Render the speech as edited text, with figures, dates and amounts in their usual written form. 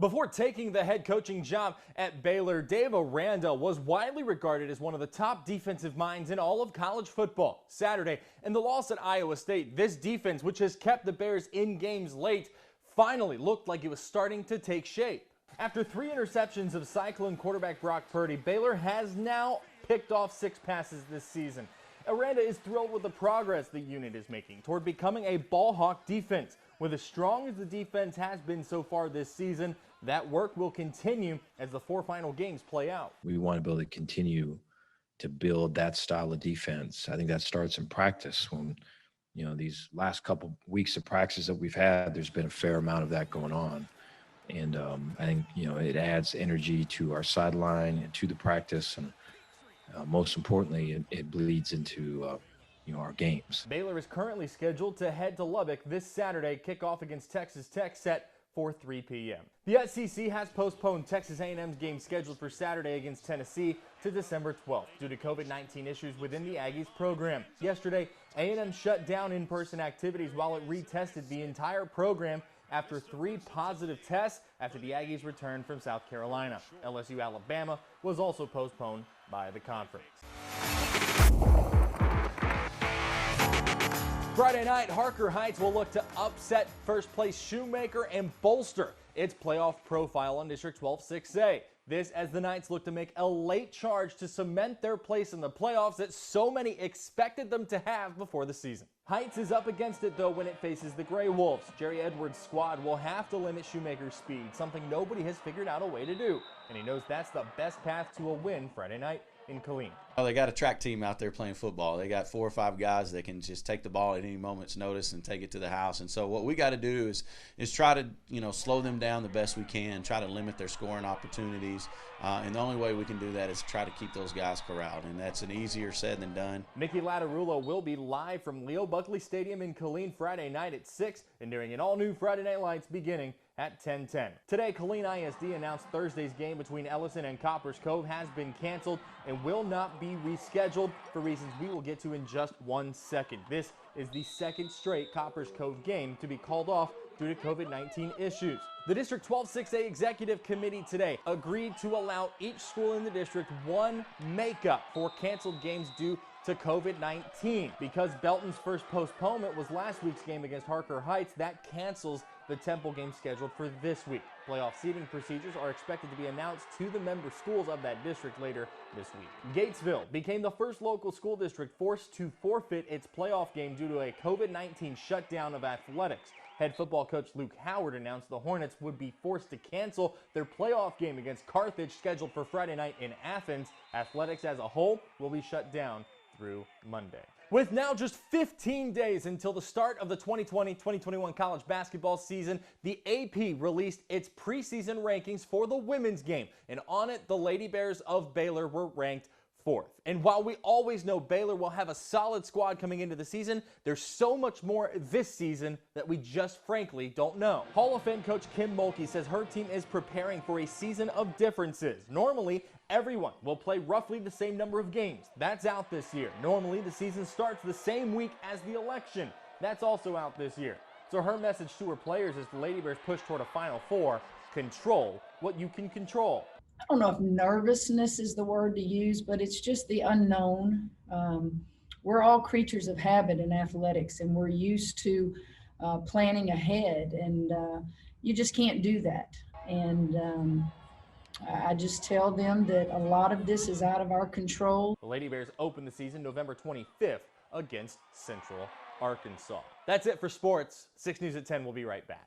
Before taking the head coaching job at Baylor, Dave Aranda was widely regarded as one of the top defensive minds in all of college football. Saturday, in the loss at Iowa State, this defense, which has kept the Bears in games late, finally looked like it was starting to take shape. After 3 interceptions of Cyclone quarterback Brock Purdy, Baylor has now picked off 6 passes this season. Aranda is thrilled with the progress the unit is making toward becoming a ball hawk defense. With as strong as the defense has been so far this season, that work will continue as the 4 final games play out. We want to be able to continue to build that style of defense. I think that starts in practice. When, these last couple weeks of practice that we've had, there's been a fair amount of that going on. And I think, it adds energy to our sideline and to the practice. And most importantly, it bleeds into our games. Baylor is currently scheduled to head to Lubbock this Saturday, kickoff against Texas Tech set for 3 p.m. The SEC has postponed Texas A&M's game scheduled for Saturday against Tennessee to December 12th due to COVID-19 issues within the Aggies program. Yesterday, A&M shut down in-person activities while it retested the entire program after 3 positive tests after the Aggies returned from South Carolina. LSU Alabama was also postponed by the conference. Friday night, Harker Heights will look to upset first-place Shoemaker and bolster its playoff profile on District 12 6A. This as the Knights look to make a late charge to cement their place in the playoffs that so many expected them to have before the season. Heights is up against it, though, when it faces the Gray Wolves. Jerry Edwards' squad will have to limit Shoemaker's speed, something nobody has figured out a way to do. And he knows that's the best path to a win Friday night in Killeen. Well, they got a track team out there playing football. They got 4 or 5 guys that can just take the ball at any moment's notice and take it to the house. And so what we got to do is try to slow them down the best we can, try to limit their scoring opportunities. And the only way we can do that is try to keep those guys corralled. And that's an easier said than done. Mickey Lattarulo will be live from Leo Buckley Stadium in Killeen Friday night at 6 and during an all-new Friday Night Lights beginning at 10:10. Today, Killeen ISD announced Thursday's game between Ellison and Coppers Cove has been canceled and will not be rescheduled for reasons we will get to in just 1 second. This is the 2nd straight Coppers Cove game to be called off due to COVID-19 issues. The District 12 6A Executive Committee today agreed to allow each school in the district 1 makeup for canceled games due to COVID-19. Because Belton's first postponement was last week's game against Harker Heights, that cancels the Temple game scheduled for this week. Playoff seating procedures are expected to be announced to the member schools of that district later this week. Gatesville became the first local school district forced to forfeit its playoff game due to a COVID-19 shutdown of athletics. Head football coach Luke Howard announced the Hornets would be forced to cancel their playoff game against Carthage scheduled for Friday night in Athens. Athletics as a whole will be shut down through Monday. With now just 15 days until the start of the 2020-2021 college basketball season, the AP released its preseason rankings for the women's game, and on it, the Lady Bears of Baylor were ranked 4th. And while we always know Baylor will have a solid squad coming into the season, there's so much more this season that we just frankly don't know. Hall of Fame coach Kim Mulkey says her team is preparing for a season of differences. Normally, everyone will play roughly the same number of games. That's out this year. Normally, the season starts the same week as the election. That's also out this year. So her message to her players as the Lady Bears push toward a Final Four: control what you can control. I don't know if nervousness is the word to use, but it's just the unknown. We're all creatures of habit in athletics, and we're used to planning ahead, and you just can't do that. And I just tell them that a lot of this is out of our control. The Lady Bears open the season November 25th against Central Arkansas. That's it for sports. 6 News at 10 will be right back.